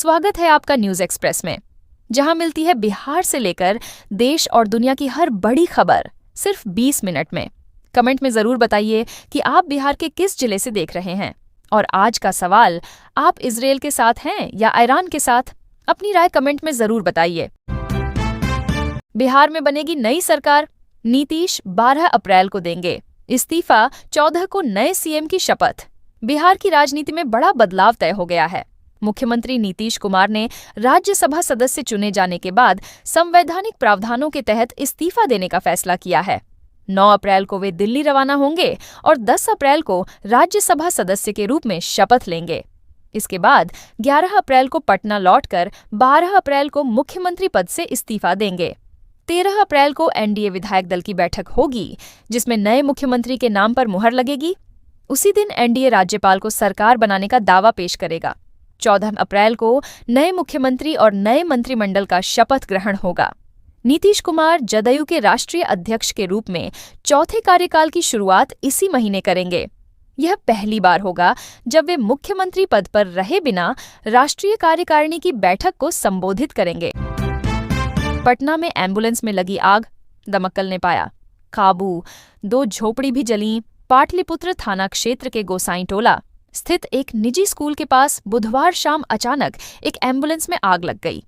स्वागत है आपका न्यूज एक्सप्रेस में, जहां मिलती है बिहार से लेकर देश और दुनिया की हर बड़ी खबर सिर्फ 20 मिनट में। कमेंट में जरूर बताइए कि आप बिहार के किस जिले से देख रहे हैं। और आज का सवाल, आप इजरायल के साथ हैं या ईरान के साथ? अपनी राय कमेंट में जरूर बताइए। बिहार में बनेगी नई सरकार, नीतीश 12 अप्रैल को देंगे इस्तीफा, 14 को नए सीएम की शपथ। बिहार की राजनीति में बड़ा बदलाव तय हो गया है। मुख्यमंत्री नीतीश कुमार ने राज्यसभा सदस्य चुने जाने के बाद संवैधानिक प्रावधानों के तहत इस्तीफा देने का फैसला किया है। 9 अप्रैल को वे दिल्ली रवाना होंगे और 10 अप्रैल को राज्यसभा सदस्य के रूप में शपथ लेंगे। इसके बाद 11 अप्रैल को पटना लौटकर 12 अप्रैल को मुख्यमंत्री पद से इस्तीफा देंगे। 13 अप्रैल को एनडीए विधायक दल की बैठक होगी, जिसमें नए मुख्यमंत्री के नाम पर मुहर लगेगी। उसी दिन एनडीए राज्यपाल को सरकार बनाने का दावा पेश करेगा। 14 अप्रैल को नए मुख्यमंत्री और नए मंत्रिमंडल का शपथ ग्रहण होगा। नीतीश कुमार जदयू के राष्ट्रीय अध्यक्ष के रूप में चौथे कार्यकाल की शुरुआत इसी महीने करेंगे। यह पहली बार होगा जब वे मुख्यमंत्री पद पर रहे बिना राष्ट्रीय कार्यकारिणी की बैठक को संबोधित करेंगे। पटना में एम्बुलेंस में लगी आग, दमकल ने पाया काबू। 2 झोपड़ी भी जलीं। पाटलिपुत्र थाना क्षेत्र के गोसाई टोला स्थित एक निजी स्कूल के पास बुधवार शाम अचानक एक एम्बुलेंस में आग लग गई।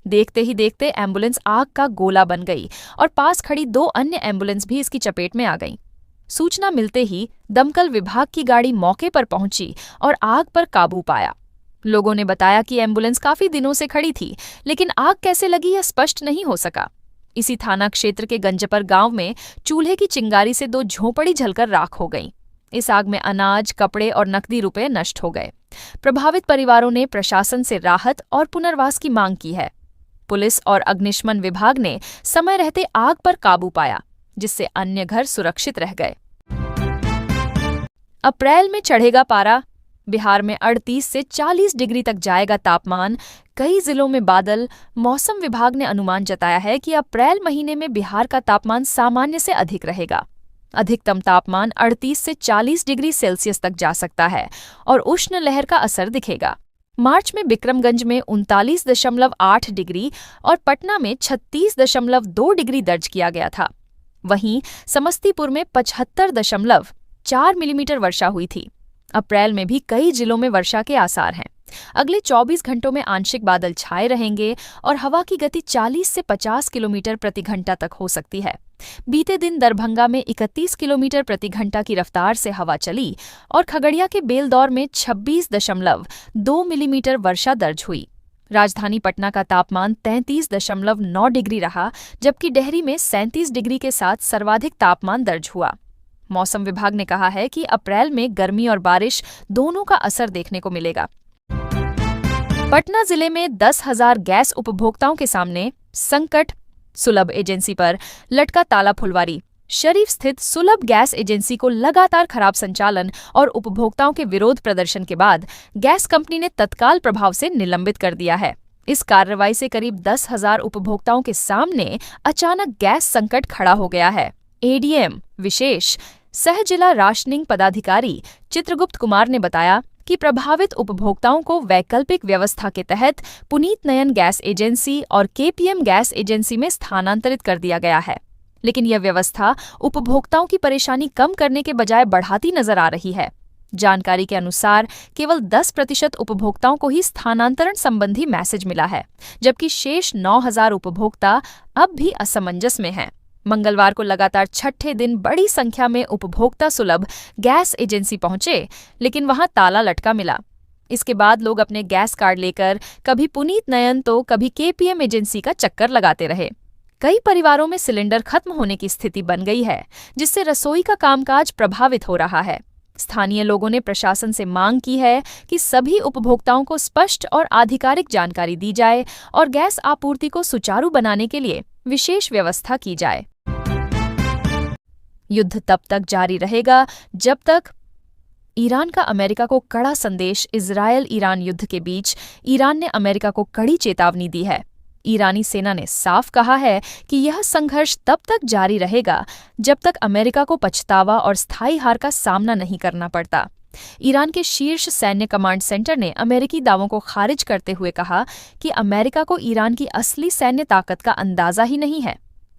देखते ही देखते एम्बुलेंस आग का गोला बन गई और पास खड़ी 2 अन्य एम्बुलेंस भी इसकी चपेट में आ गईं। सूचना मिलते ही दमकल विभाग की गाड़ी मौके पर पहुंची और आग पर काबू पाया। लोगों ने बताया कि एम्बुलेंस काफी दिनों से खड़ी थी, लेकिन आग कैसे लगी यह स्पष्ट नहीं हो सका। इसी थाना क्षेत्र के गंजपर गांव में चूल्हे की चिंगारी से 2 झोपड़ी जलकर राख हो गईं। इस आग में अनाज, कपड़े और नकदी रुपए नष्ट हो गए। प्रभावित परिवारों ने प्रशासन से राहत और पुनर्वास की मांग की है। पुलिस और अग्निशमन विभाग ने समय रहते आग पर काबू पाया, जिससे अन्य घर सुरक्षित रह गए। अप्रैल में चढ़ेगा पारा। बिहार में 38 से 40 डिग्री तक जाएगा तापमान। कई जिलों में बादल। मौसम विभाग ने अनुमान जताया है कि अप्रैल महीने में बिहार का तापमान सामान्य से अधिक रहेगा। अधिकतम तापमान 38 से 40 डिग्री सेल्सियस तक जा सकता है और उष्ण लहर का असर दिखेगा। मार्च में बिक्रमगंज में 39.8 डिग्री और पटना में 36.2 डिग्री दर्ज किया गया था। वहीं समस्तीपुर में 75.4 मिलीमीटर वर्षा हुई थी। अप्रैल में भी कई जिलों में वर्षा के आसार हैं। अगले 24 घंटों में आंशिक बादल छाए रहेंगे और हवा की गति 40 से 50 किलोमीटर प्रति घंटा तक हो सकती है। बीते दिन दरभंगा में 31 किलोमीटर प्रति घंटा की रफ्तार से हवा चली और खगड़िया के बेलदौर में 26.2 मिलीमीटर वर्षा दर्ज हुई। राजधानी पटना का तापमान 33.9 डिग्री रहा, जबकि डेहरी में 37 डिग्री के साथ सर्वाधिक तापमान दर्ज हुआ। मौसम विभाग ने कहा है कि अप्रैल में गर्मी और बारिश दोनों का असर देखने को मिलेगा। पटना जिले में 10,000 गैस उपभोक्ताओं के सामने संकट। सुलभ एजेंसी पर लटका ताला फुलवारी। शरीफ स्थित सुलभ गैस एजेंसी को लगातार खराब संचालन और उपभोक्ताओं के विरोध प्रदर्शन के बाद गैस कंपनी ने तत्काल प्रभाव से निलंबित कर दिया है। इस कार्रवाई से करीब 10,000 उपभोक्ताओं के सामने अचानक गैस संकट खड़ा हो गया है। एडीएम विशेष सह जिला राशनिंग पदाधिकारी चित्रगुप्त कुमार ने बताया कि प्रभावित उपभोक्ताओं को वैकल्पिक व्यवस्था के तहत पुनीत नयन गैस एजेंसी और केपीएम गैस एजेंसी में स्थानांतरित कर दिया गया है। लेकिन यह व्यवस्था उपभोक्ताओं की परेशानी कम करने के बजाय बढ़ाती नजर आ रही है। जानकारी के अनुसार केवल 10% उपभोक्ताओं को ही स्थानांतरण संबंधी मैसेज मिला है, जबकि शेष 9,000 उपभोक्ता अब भी असमंजस में हैं। मंगलवार को लगातार 6ठे दिन बड़ी संख्या में उपभोक्ता सुलभ गैस एजेंसी पहुंचे, लेकिन वहां ताला लटका मिला। इसके बाद लोग अपने गैस कार्ड लेकर कभी पुनीत नयन तो कभी केपीएम एजेंसी का चक्कर लगाते रहे। कई परिवारों में सिलेंडर खत्म होने की स्थिति बन गई है, जिससे रसोई का कामकाज प्रभावित हो रहा है। स्थानीय लोगों ने प्रशासन से मांग की है कि सभी उपभोक्ताओं को स्पष्ट और आधिकारिक जानकारी दी जाए और गैस आपूर्ति को सुचारू बनाने के लिए विशेष व्यवस्था की जाए। युद्ध तब तक जारी रहेगा जब तक ईरान का अमेरिका को कड़ा संदेश। इजरायल ईरान युद्ध के बीच ईरान ने अमेरिका को कड़ी चेतावनी दी है। ईरानी सेना ने साफ कहा है कि यह संघर्ष तब तक जारी रहेगा जब तक अमेरिका को पछतावा और स्थायी हार का सामना नहीं करना पड़ता। ईरान के शीर्ष सैन्य कमांड सेंटर ने अमेरिकी दावों को खारिज करते हुए कहा कि अमेरिका को ईरान की असली सैन्य ताकत का अंदाजा ही नहीं है।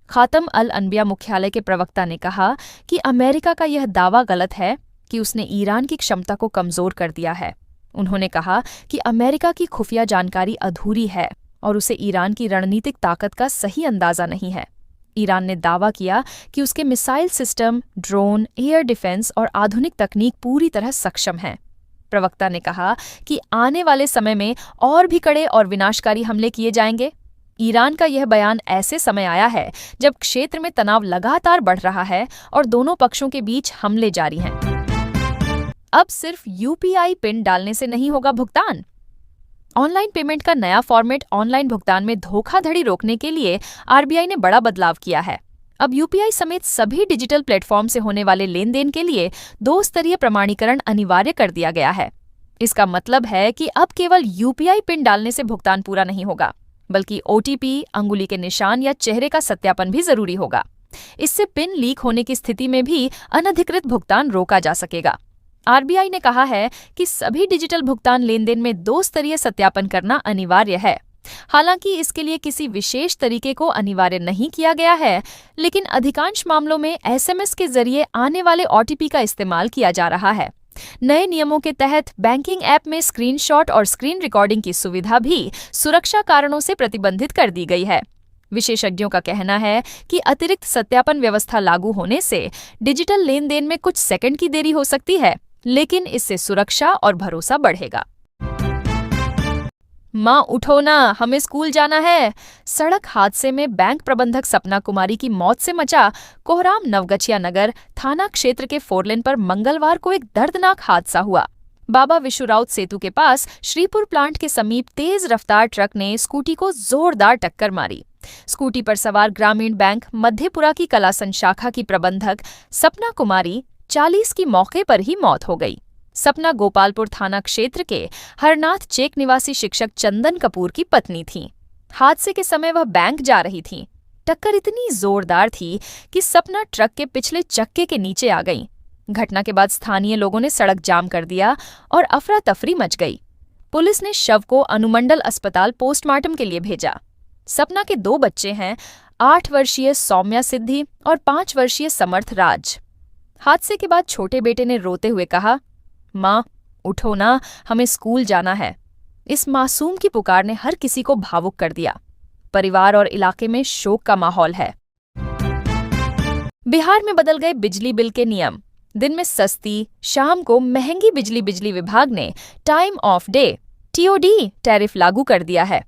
खातम अल अनबिया मुख्यालय के प्रवक्ता ने कहा कि अमेरिका का यह दावा गलत है कि उसने ईरान की क्षमता को कमजोर कर दिया है। उन्होंने कहा कि अमेरिका की खुफिया जानकारी अधूरी है और उसे ईरान की रणनीतिक ताकत का सही अंदाजा नहीं है। ईरान ने दावा किया कि उसके missile system, drone, air defence और आधुनिक तकनीक पूरी तरह सक्षम हैं। प्रवक्ता ने कहा कि आने वाले समय में और भी कड़े और विनाशकारी हमले किए जाएंगे। ईरान का यह बयान ऐसे समय आया है जब क्षेत्र में तनाव लगातार बढ़ रहा है और दोनों पक्षों के बीच हमले जारी हैं। अब सिर्फ यूपीआई पिन डालने से नहीं होगा भुगतान। ऑनलाइन पेमेंट का नया फॉर्मेट ऑनलाइन भुगतान में धोखाधड़ी रोकने के लिए आरबीआई ने बड़ा बदलाव किया है। अब यूपीआई समेत सभी डिजिटल प्लेटफॉर्म से होने वाले लेन देन के लिए 2 स्तरीय प्रमाणीकरण अनिवार्य कर दिया गया है। इसका मतलब है कि अब केवल यूपीआई पिन डालने से भुगतान पूरा नहीं होगा, बल्कि ओटीपी, अंगुली के निशान या चेहरे का सत्यापन भी जरूरी होगा। इससे पिन लीक होने की स्थिति में भी अनधिकृत भुगतान रोका जा सकेगा। आरबीआई ने कहा है कि सभी डिजिटल भुगतान लेनदेन में 2 स्तरीय सत्यापन करना अनिवार्य है। हालांकि इसके लिए किसी विशेष तरीके को अनिवार्य नहीं किया गया है, लेकिन अधिकांश मामलों में एसएमएस के जरिए आने वाले ओटीपी का इस्तेमाल किया जा रहा है। नए नियमों के तहत बैंकिंग ऐप में स्क्रीनशॉट और स्क्रीन रिकॉर्डिंग की सुविधा भी सुरक्षा कारणों से प्रतिबंधित कर दी गई है। विशेषज्ञों का कहना है कि अतिरिक्त सत्यापन व्यवस्था लागू होने से डिजिटल लेन देन में कुछ सेकंड की देरी हो सकती है, लेकिन इससे सुरक्षा और भरोसा बढ़ेगा। माँ उठो ना, हमें स्कूल जाना है। सड़क हादसे में बैंक प्रबंधक सपना कुमारी की मौत से मचा कोहराम नवगछिया नगर थाना क्षेत्र के 4 लेन पर मंगलवार को एक दर्दनाक हादसा हुआ। बाबा विशुराउत सेतु के पास श्रीपुर प्लांट के समीप तेज रफ्तार ट्रक ने स्कूटी को जोरदार टक्कर मारी। स्कूटी पर सवार ग्रामीण बैंक मध्यपुरा की कलासन शाखा की प्रबंधक सपना कुमारी 40 की मौके पर ही मौत हो गई। सपना गोपालपुर थाना क्षेत्र के हरनाथ चेक निवासी शिक्षक चंदन कपूर की पत्नी थी। हादसे के समय वह बैंक जा रही थी। टक्कर इतनी जोरदार थी कि सपना ट्रक के पिछले चक्के के नीचे आ गई। घटना के बाद स्थानीय लोगों ने सड़क जाम कर दिया और अफरा तफरी मच गई। पुलिस ने शव को अनुमंडल अस्पताल पोस्टमार्टम के लिए भेजा। सपना के 2 बच्चे हैं, 8 वर्षीय सौम्या सिद्धि और 5 वर्षीय समर्थ राज। हादसे के बाद छोटे बेटे ने रोते हुए कहा, माँ उठो ना, हमें स्कूल जाना है। इस मासूम की पुकार ने हर किसी को भावुक कर दिया। परिवार और इलाके में शोक का माहौल है। बिहार में बदल गए बिजली बिल के नियम। दिन में सस्ती, शाम को महंगी बिजली विभाग ने time of day TOD tariff लागू कर दिया है।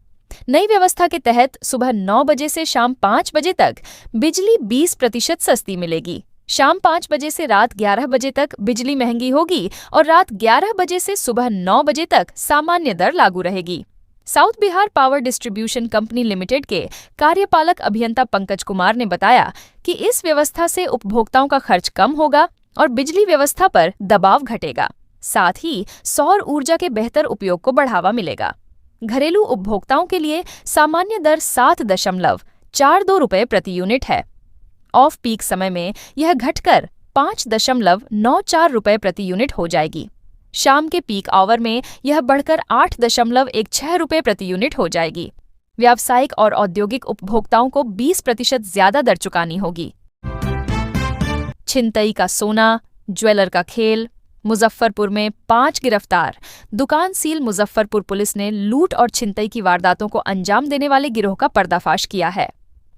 नई व्यवस्था के तहत सुबह 9 बजे से शाम 5 बजे तक बिजली 20% सस्ती मिलेगी। शाम 5 बजे से रात 11 बजे तक बिजली महंगी होगी और रात 11 बजे से सुबह 9 बजे तक सामान्य दर लागू रहेगी। South Bihar power distribution company limited के कार्यपालक अभियंता पंकज कुमार ने बताया कि इस व्यवस्था से उपभोक्ताओं का खर्च कम होगा और बिजली व्यवस्था पर दबाव घटेगा। साथ ही सौर ऊर्जा के बेहतर उपयोग को बढ़ावा मिलेगा। घरेलू उपभोक्ताओं के लिए सामान्य दर 7.42 रुपये प्रति यूनिट है। ऑफ पीक समय में यह घटकर 5.94 रुपये प्रति यूनिट हो जाएगी। शाम के पीक आवर में यह बढ़कर 8.16 रुपये प्रति यूनिट हो जाएगी। व्यावसायिक और औद्योगिक उपभोक्ताओं को 20% ज्यादा दर चुकानी होगी। छिनतई का सोना, ज्वेलर का खेल। मुजफ्फरपुर में 5 गिरफ्तार। दुकान सील। मुजफ्फरपुर पुलिस ने लूट और छिनतई की वारदातों को अंजाम देने वाले गिरोह का पर्दाफाश किया है।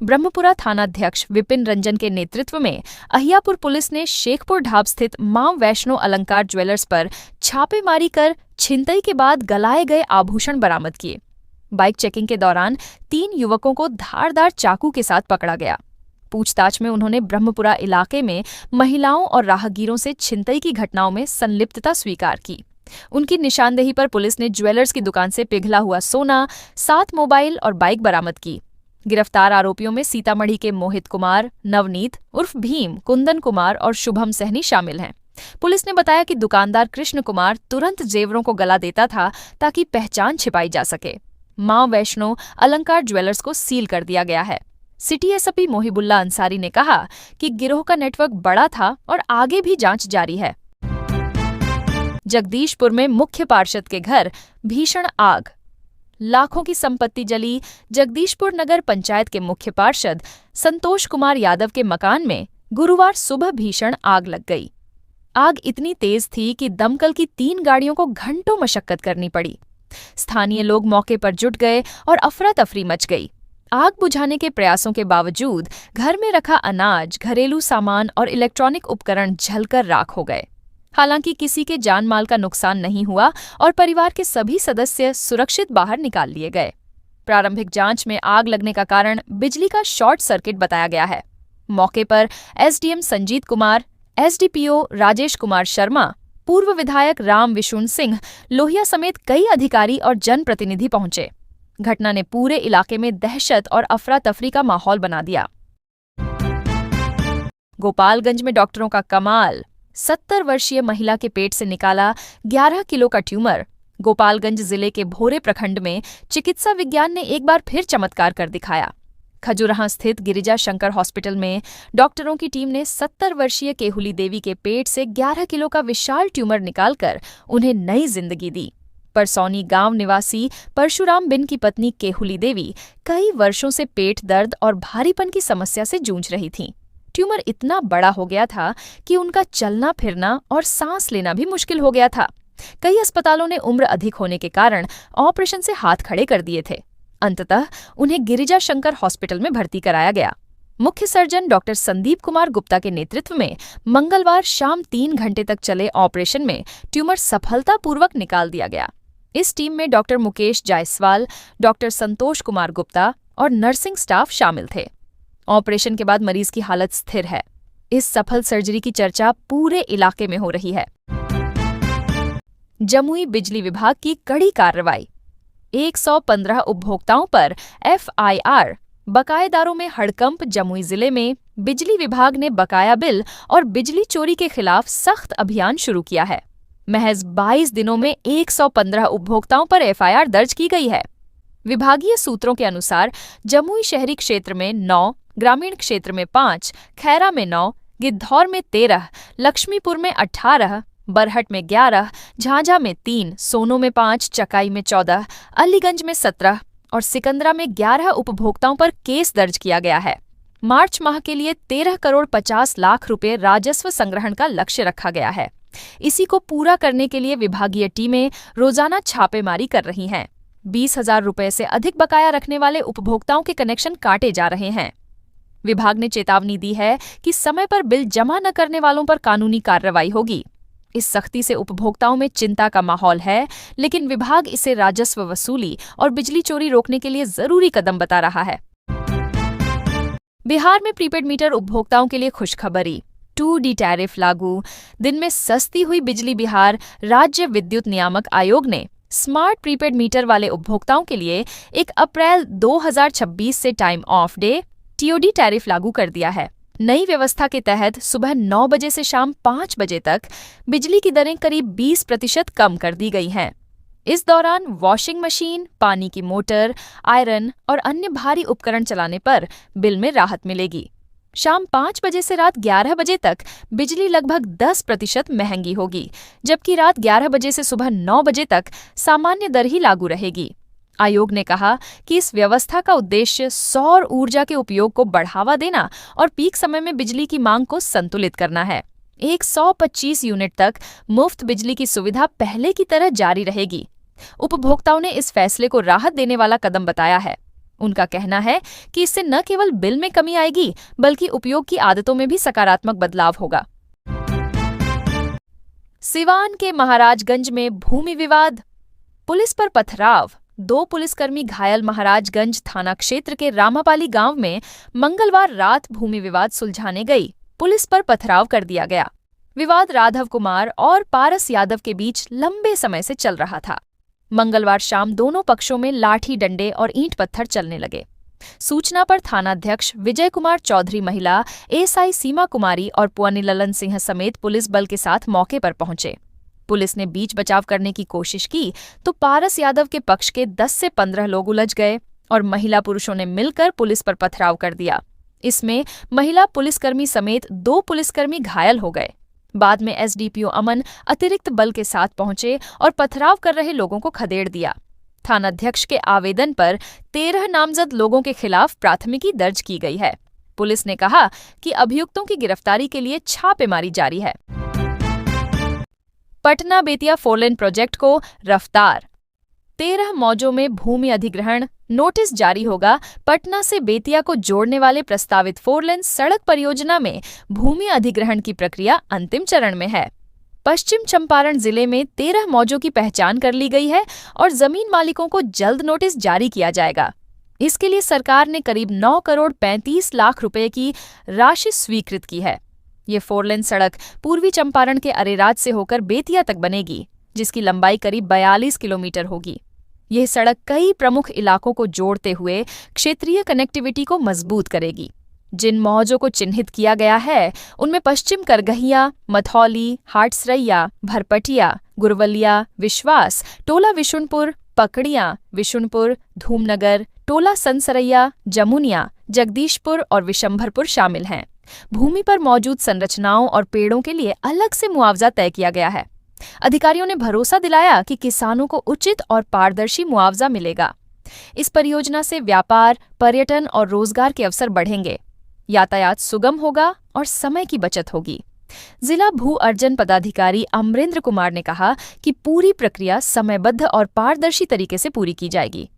ब्रह्मपुरा थानाध्यक्ष विपिन रंजन के नेतृत्व में अहियापुर पुलिस ने शेखपुर ढाब स्थित मां वैष्णो अलंकार ज्वेलर्स पर छापेमारी कर छिनतई के बाद गलाए गए आभूषण बरामद किए। बाइक चेकिंग के दौरान 3 युवकों को धारदार चाकू के साथ पकड़ा गया। पूछताछ में उन्होंने ब्रह्मपुरा इलाके में महिलाओं और राहगीरों से छिनतई की घटनाओं में संलिप्तता स्वीकार की। उनकी निशानदेही पर पुलिस ने ज्वेलर्स की दुकान से पिघला हुआ सोना, 7 मोबाइल और बाइक बरामद की। गिरफ्तार आरोपियों में सीतामढ़ी के मोहित कुमार, नवनीत उर्फ भीम, कुंदन कुमार और शुभम सहनी शामिल हैं। पुलिस ने बताया कि दुकानदार कृष्ण कुमार तुरंत जेवरों को गला देता था ताकि पहचान छिपाई जा सके। मां वैष्णो अलंकार ज्वेलर्स को सील कर दिया गया है। सिटी एसपी मोहिबुल्ला अंसारी ने कहा कि गिरोह का नेटवर्क बड़ा था और आगे भी जांच जारी है। जगदीशपुर में मुख्य पार्षद के घर भीषण आग, लाखों की संपत्ति जली। जगदीशपुर नगर पंचायत के मुख्य पार्षद संतोष कुमार यादव के मकान में गुरुवार सुबह भीषण आग लग गई। आग इतनी तेज थी कि दमकल की 3 गाड़ियों को घंटों मशक्कत करनी पड़ी। स्थानीय लोग मौके पर जुट गए और अफरा तफरी मच गई। आग बुझाने के प्रयासों के बावजूद घर में रखा अनाज, घरेलू सामान और इलेक्ट्रॉनिक उपकरण जलकर राख हो गए। हालांकि किसी के जान माल का नुकसान नहीं हुआ और परिवार के सभी सदस्य सुरक्षित बाहर निकाल लिए गए। प्रारंभिक जांच में आग लगने का कारण बिजली का शॉर्ट सर्किट बताया गया है। मौके पर एसडीएम संजीत कुमार, एसडीपीओ राजेश कुमार शर्मा, पूर्व विधायक राम विशुण सिंह लोहिया समेत कई अधिकारी और जनप्रतिनिधि पहुंचे। घटना ने पूरे इलाके में दहशत और अफरा तफरी का माहौल बना दिया। गोपालगंज में डॉक्टरों का कमाल, 70 वर्षीय महिला के पेट से निकाला 11 किलो का ट्यूमर। गोपालगंज जिले के भोरे प्रखंड में चिकित्सा विज्ञान ने एक बार फिर चमत्कार कर दिखाया। खजुराहो स्थित गिरिजा शंकर हॉस्पिटल में डॉक्टरों की टीम ने 70 वर्षीय केहुली देवी के पेट से 11 किलो का विशाल ट्यूमर निकालकर उन्हें नई जिंदगी दी। परसौनी गांव निवासी परशुराम बिन की पत्नी केहुली देवी कई वर्षों से पेट दर्द और भारीपन की समस्या से जूझ रही थीं। ट्यूमर इतना बड़ा हो गया था कि उनका चलना फिरना और सांस लेना भी मुश्किल हो गया था। कई अस्पतालों ने उम्र अधिक होने के कारण ऑपरेशन से हाथ खड़े कर दिए थे। अंततः उन्हें गिरिजा शंकर हॉस्पिटल में भर्ती कराया गया। मुख्य सर्जन डॉक्टर संदीप कुमार गुप्ता के नेतृत्व में मंगलवार शाम 3 घंटे तक चले ऑपरेशन में ट्यूमर सफलतापूर्वक निकाल दिया गया। इस टीम में डॉक्टर मुकेश जायसवाल, डॉक्टर संतोष कुमार गुप्ता और नर्सिंग स्टाफ शामिल थे। ऑपरेशन के बाद मरीज की हालत स्थिर है। इस सफल सर्जरी की चर्चा पूरे इलाके में हो रही है। जमुई बिजली विभाग की कड़ी कार्रवाई, 115 उपभोक्ताओं पर एफआईआर। बकायेदारों में हड़कंप। जमुई जिले में बिजली विभाग ने बकाया बिल और बिजली चोरी के खिलाफ सख्त अभियान शुरू किया है। महज 22 दिनों में 115 उपभोक्ताओं पर एफआईआर दर्ज की गई है। विभागीय सूत्रों के अनुसार जमुई शहरी क्षेत्र में 9, ग्रामीण क्षेत्र में 5, खैरा में 9, गिद्धौर में 13, लक्ष्मीपुर में 18, बरहट में 11, झांझा में 3, सोनो में 5, चकाई में 14, अलीगंज में 17 और सिकंदरा में 11 उपभोक्ताओं पर केस दर्ज किया गया है। मार्च माह के लिए 13 करोड़ 50 लाख रुपए राजस्व संग्रहण का लक्ष्य रखा गया है। इसी को पूरा करने के लिए विभागीय टीमें रोजाना छापेमारी कर रही हैं। 20,000 रुपए से अधिक बकाया रखने वाले उपभोक्ताओं के कनेक्शन काटे जा रहे हैं। विभाग ने चेतावनी दी है कि समय पर बिल जमा न करने वालों पर कानूनी कार्रवाई होगी। इस सख्ती से उपभोक्ताओं में चिंता का माहौल है, लेकिन विभाग इसे राजस्व वसूली और बिजली चोरी रोकने के लिए जरूरी कदम बता रहा है। बिहार में प्रीपेड मीटर उपभोक्ताओं के लिए खुशखबरी, 2D टैरिफ लागू। दिन में सस्ती हुई बिजली। बिहार राज्य विद्युत नियामक आयोग ने स्मार्ट प्रीपेड मीटर वाले उपभोक्ताओं के लिए 1 अप्रैल 2026 से time of day TOD tariff लागू कर दिया है। नई व्यवस्था के तहत सुबह 9 बजे से शाम 5 बजे तक बिजली की दरें करीब 20% कम कर दी गई हैं। इस दौरान वॉशिंग मशीन, पानी की मोटर, आयरन और अन्य भारी उपकरण चलाने पर बिल में राहत मिलेगी। शाम 5 बजे से रात 11 बजे तक बिजली लगभग 10% महंगी होगी, जबकि रात 11 बजे से सुबह 9 बजे तक सामान्य दर ही लागू रहेगी। आयोग ने कहा कि इस व्यवस्था का उद्देश्य सौर ऊर्जा के उपयोग को बढ़ावा देना और पीक समय में बिजली की मांग को संतुलित करना है। 125 यूनिट तक मुफ्त बिजली की सुविधा पहले की तरह जारी रहेगी। उपभोक्ताओं ने इस फैसले को राहत देने वाला कदम बताया है। उनका कहना है कि इससे न केवल बिल में कमी आएगी, बल्कि उपयोग की आदतों में भी सकारात्मक बदलाव होगा। सिवान के महाराजगंज में भूमि विवाद, पुलिस पर पथराव। 2 पुलिसकर्मी घायल। महाराजगंज थाना क्षेत्र के रामापाली गांव में मंगलवार रात भूमि विवाद सुलझाने गई पुलिस पर पथराव कर दिया गया। विवाद राघव कुमार और पारस यादव के बीच लंबे समय से चल रहा था। मंगलवार शाम दोनों पक्षों में लाठी डंडे और ईंट पत्थर चलने लगे। सूचना पर थानाध्यक्ष विजय कुमार चौधरी, महिला एएसआई सीमा कुमारी और पुअनी ललन सिंह समेत पुलिस बल के साथ मौके पर पहुंचे। पुलिस ने बीच बचाव करने की कोशिश की तो पारस यादव के पक्ष के 10 से 15 लोग उलझ गए और महिला पुरुषों ने मिलकर पुलिस पर पथराव कर दिया। इसमें महिला पुलिसकर्मी समेत 2 पुलिसकर्मी घायल हो गए। बाद में एसडीपीओ अमन अतिरिक्त बल के साथ पहुंचे और पथराव कर रहे लोगों को खदेड़ दिया। थानाध्यक्ष के आवेदन पर 13 नामजद लोगों के खिलाफ प्राथमिकी दर्ज की गई है। पुलिस ने कहा कि अभियुक्तों की गिरफ्तारी के लिए छापेमारी जारी है। पटना बेतिया फोरलेन प्रोजेक्ट को रफ्तार। 13 मौजों में भूमि अधिग्रहण नोटिस जारी होगा। पटना से बेतिया को जोड़ने वाले प्रस्तावित फोरलेन सड़क परियोजना में भूमि अधिग्रहण की प्रक्रिया अंतिम चरण में है। पश्चिम चंपारण जिले में 13 मौजों की पहचान कर ली गई है और जमीन मालिकों को जल्द नोटिस जारी किया जाएगा। इसके लिए सरकार ने करीब 9 करोड़ 35 लाख रुपए की राशि स्वीकृत की है। ये फोरलेन सड़क पूर्वी चंपारण के अरेराज से होकर बेतिया तक बनेगी, जिसकी लंबाई करीब 42 किलोमीटर होगी। यह सड़क कई प्रमुख इलाकों को जोड़ते हुए क्षेत्रीय कनेक्टिविटी को मजबूत करेगी। जिन मौजों को चिन्हित किया गया है उनमें पश्चिम करगहिया, मथौली, हाटसरैया, भरपटिया, गुरवलिया, विश्वास, टोला विशुनपुर, पकड़िया, विशुनपुर, धूमनगर, टोला सनसरैया, जमुनिया, जगदीशपुर और विशंभरपुर शामिल हैं। भूमि पर मौजूद संरचनाओं और पेड़ों के लिए अलग से मुआवजा तय किया गया है। अधिकारियों ने भरोसा दिलाया कि किसानों को उचित और पारदर्शी मुआवजा मिलेगा। इस परियोजना से व्यापार, पर्यटन और रोजगार के अवसर बढ़ेंगे, यातायात सुगम होगा और समय की बचत होगी। जिला भू अर्जन पदाधिकारी अमरेंद्र कुमार ने कहा कि पूरी प्रक्रिया समयबद्ध और पारदर्शी तरीके से पूरी की जाएगी।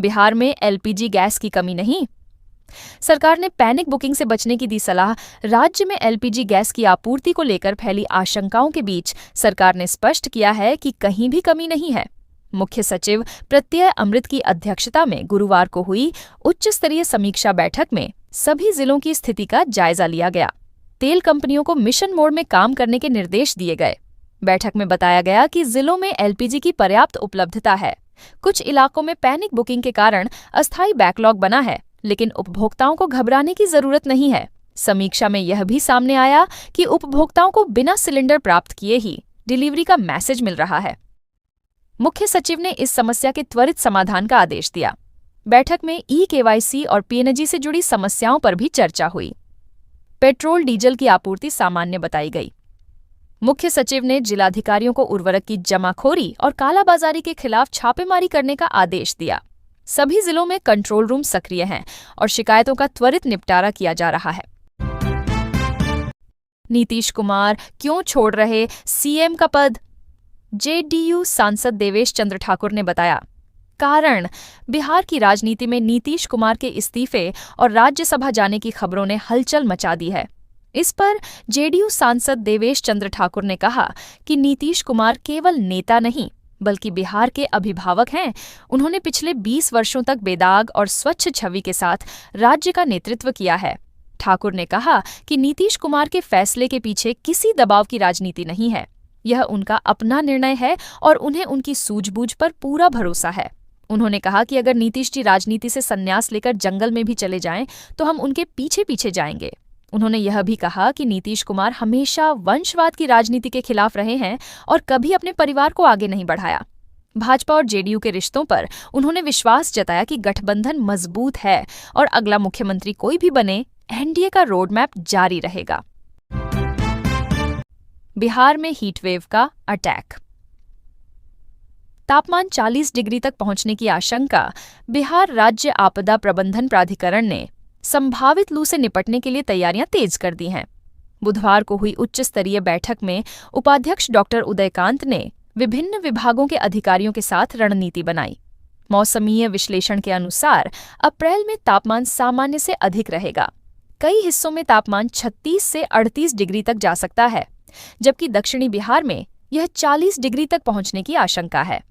बिहार में एलपीजी गैस की कमी नहीं। सरकार ने पैनिक बुकिंग से बचने की दी सलाह। राज्य में एलपीजी गैस की आपूर्ति को लेकर फैली आशंकाओं के बीच सरकार ने स्पष्ट किया है कि कहीं भी कमी नहीं है। मुख्य सचिव प्रत्यय अमृत की अध्यक्षता में गुरुवार को हुई उच्च स्तरीय समीक्षा बैठक में सभी जिलों की स्थिति का जायजा लिया गया। तेल कंपनियों को मिशन मोड में काम करने के निर्देश दिए गए। बैठक में बताया गया कि जिलों में एलपीजी की पर्याप्त उपलब्धता है। कुछ इलाकों में पैनिक बुकिंग के कारण अस्थायी बैकलॉग बना है, लेकिन उपभोक्ताओं को घबराने की जरूरत नहीं है। समीक्षा में यह भी सामने आया कि उपभोक्ताओं को बिना सिलेंडर प्राप्त किए ही डिलीवरी का मैसेज मिल रहा है। मुख्य सचिव ने इस समस्या के त्वरित समाधान का आदेश दिया। बैठक में ई-केवाईसी और पीएनजी से जुड़ी समस्याओं पर भी चर्चा हुई। पेट्रोल डीजल की आपूर्ति सामान्य बताई गई। मुख्य सचिव ने जिलाधिकारियों को उर्वरक की जमाखोरी और कालाबाजारी के खिलाफ छापेमारी करने का आदेश दिया। सभी जिलों में कंट्रोल रूम सक्रिय हैं और शिकायतों का त्वरित निपटारा किया जा रहा है। नीतीश कुमार क्यों छोड़ रहे सीएम का पद? जेडीयू सांसद देवेश चंद्र ठाकुर ने बताया, कारण बिहार की राजनीति में नीतीश कुमार के इस्तीफे और राज्यसभा जाने की खबरों ने हलचल मचा दी है। इस पर जेडीयू सांसद देवेश चंद्र ठाकुर ने कहा कि नीतीश कुमार केवल नेता नहीं बल्कि बिहार के अभिभावक हैं। उन्होंने पिछले 20 वर्षों तक बेदाग और स्वच्छ छवि के साथ राज्य का नेतृत्व किया है। ठाकुर ने कहा कि नीतीश कुमार के फैसले के पीछे किसी दबाव की राजनीति नहीं है। यह उनका अपना निर्णय है और उन्हें उनकी सूझबूझ पर पूरा भरोसा है। उन्होंने कहा कि अगर नीतीश जी राजनीति से संन्यास लेकर जंगल में भी चले जाएं तो हम उनके पीछे पीछे जाएंगे। उन्होंने यह भी कहा कि नीतीश कुमार हमेशा वंशवाद की राजनीति के खिलाफ रहे हैं और कभी अपने परिवार को आगे नहीं बढ़ाया। भाजपा और जेडीयू के रिश्तों पर उन्होंने विश्वास जताया कि गठबंधन मजबूत है और अगला मुख्यमंत्री कोई भी बने, एनडीए का रोड मैप जारी रहेगा। बिहार में हीटवेव का अटैक। तापमान 40 डिग्री तक पहुंचने की आशंका। बिहार राज्य आपदा प्रबंधन प्राधिकरण ने संभावित लू से निपटने के लिए तैयारियां तेज कर दी हैं। बुधवार को हुई उच्च स्तरीय बैठक में उपाध्यक्ष डॉक्टर उदयकांत ने विभिन्न विभागों के अधिकारियों के साथ रणनीति बनाई। मौसमीय विश्लेषण के अनुसार अप्रैल में तापमान सामान्य से अधिक रहेगा। कई हिस्सों में तापमान 36 से 38 डिग्री तक जा सकता है, जबकि दक्षिणी बिहार में यह 40 डिग्री तक पहुंचने की आशंका है।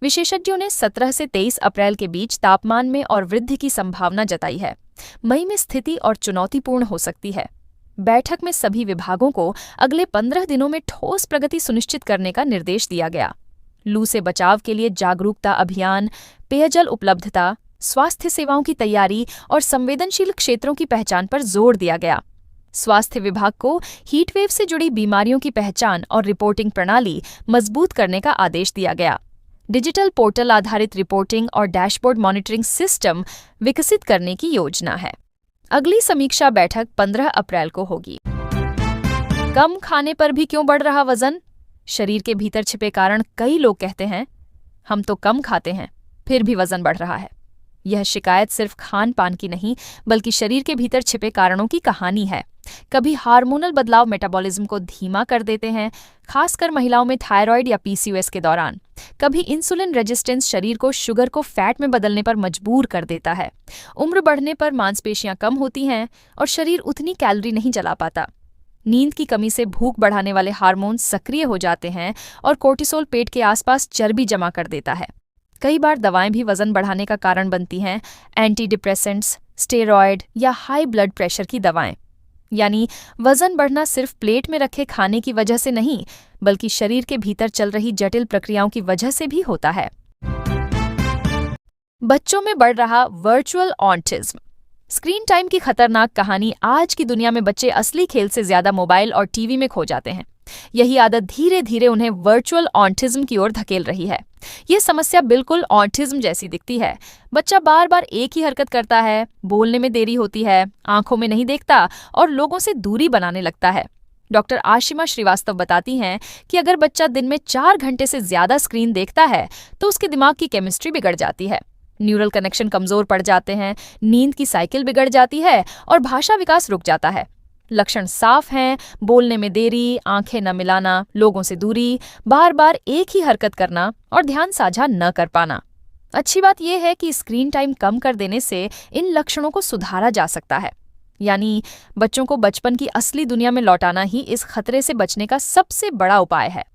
विशेषज्ञों ने 17 से 23 अप्रैल के बीच तापमान में और वृद्धि की संभावना जताई है। मई में स्थिति और चुनौतीपूर्ण हो सकती है। बैठक में सभी विभागों को अगले 15 दिनों में ठोस प्रगति सुनिश्चित करने का निर्देश दिया गया। लू से बचाव के लिए जागरूकता अभियान, पेयजल उपलब्धता, स्वास्थ्य सेवाओं की तैयारी और संवेदनशील क्षेत्रों की पहचान पर जोर दिया गया। स्वास्थ्य विभाग को हीटवेव से जुड़ी बीमारियों की पहचान और रिपोर्टिंग प्रणाली मजबूत करने का आदेश दिया गया। डिजिटल पोर्टल आधारित रिपोर्टिंग और डैशबोर्ड मॉनिटरिंग सिस्टम विकसित करने की योजना है। अगली समीक्षा बैठक 15 अप्रैल को होगी। कम खाने पर भी क्यों बढ़ रहा वजन? शरीर के भीतर छिपे कारण कई लोग कहते हैं, हम तो कम खाते हैं, फिर भी वजन बढ़ रहा है। यह शिकायत सिर्फ खान पान की नहीं, बल्कि शरीर के भीतर छिपे कारणों की कहानी है। कभी हार्मोनल बदलाव मेटाबॉलिज्म को धीमा कर देते हैं, खासकर महिलाओं में थायराइड या पीसीओएस के दौरान। कभी इंसुलिन रेजिस्टेंस शरीर को शुगर को फैट में बदलने पर मजबूर कर देता है। उम्र बढ़ने पर मांसपेशियां कम होती हैं और शरीर उतनी कैलोरी नहीं जला पाता। नींद की कमी से भूख बढ़ाने वाले हार्मोन सक्रिय हो जाते हैं और कोर्टिसोल पेट के आसपास चर्बी जमा कर देता है। कई बार दवाएं भी वजन बढ़ाने का कारण बनती हैं, एंटी डिप्रेसेंट्स, स्टेरॉयड या हाई ब्लड प्रेशर की दवाएं। यानी वजन बढ़ना सिर्फ प्लेट में रखे खाने की वजह से नहीं, बल्कि शरीर के भीतर चल रही जटिल प्रक्रियाओं की वजह से भी होता है। बच्चों में बढ़ रहा वर्चुअल ऑटिज्म। स्क्रीन टाइम की खतरनाक कहानी। आज की दुनिया में बच्चे असली खेल से ज्यादा मोबाइल और टीवी में खो जाते हैं। यही आदत धीरे धीरे उन्हें वर्चुअल ऑटिज्म की ओर धकेल रही है। ये समस्या बिल्कुल ऑटिज्म जैसी दिखती है। बच्चा बार बार एक ही हरकत करता है, बोलने में देरी होती है, आंखों में नहीं देखता और लोगों से दूरी बनाने लगता है। डॉक्टर आशिमा श्रीवास्तव बताती हैं कि अगर बच्चा दिन में 4 घंटे से ज्यादा स्क्रीन देखता है तो उसके दिमाग की केमिस्ट्री बिगड़ जाती है, न्यूरल कनेक्शन कमजोर पड़ जाते हैं, नींद की साइकिल बिगड़ जाती है और भाषा विकास रुक जाता है। लक्षण साफ हैं, बोलने में देरी, आंखें न मिलाना, लोगों से दूरी, बार बार एक ही हरकत करना और ध्यान साझा न कर पाना। अच्छी बात यह है कि स्क्रीन टाइम कम कर देने से इन लक्षणों को सुधारा जा सकता है। यानी बच्चों को बचपन की असली दुनिया में लौटाना ही इस खतरे से बचने का सबसे बड़ा उपाय है।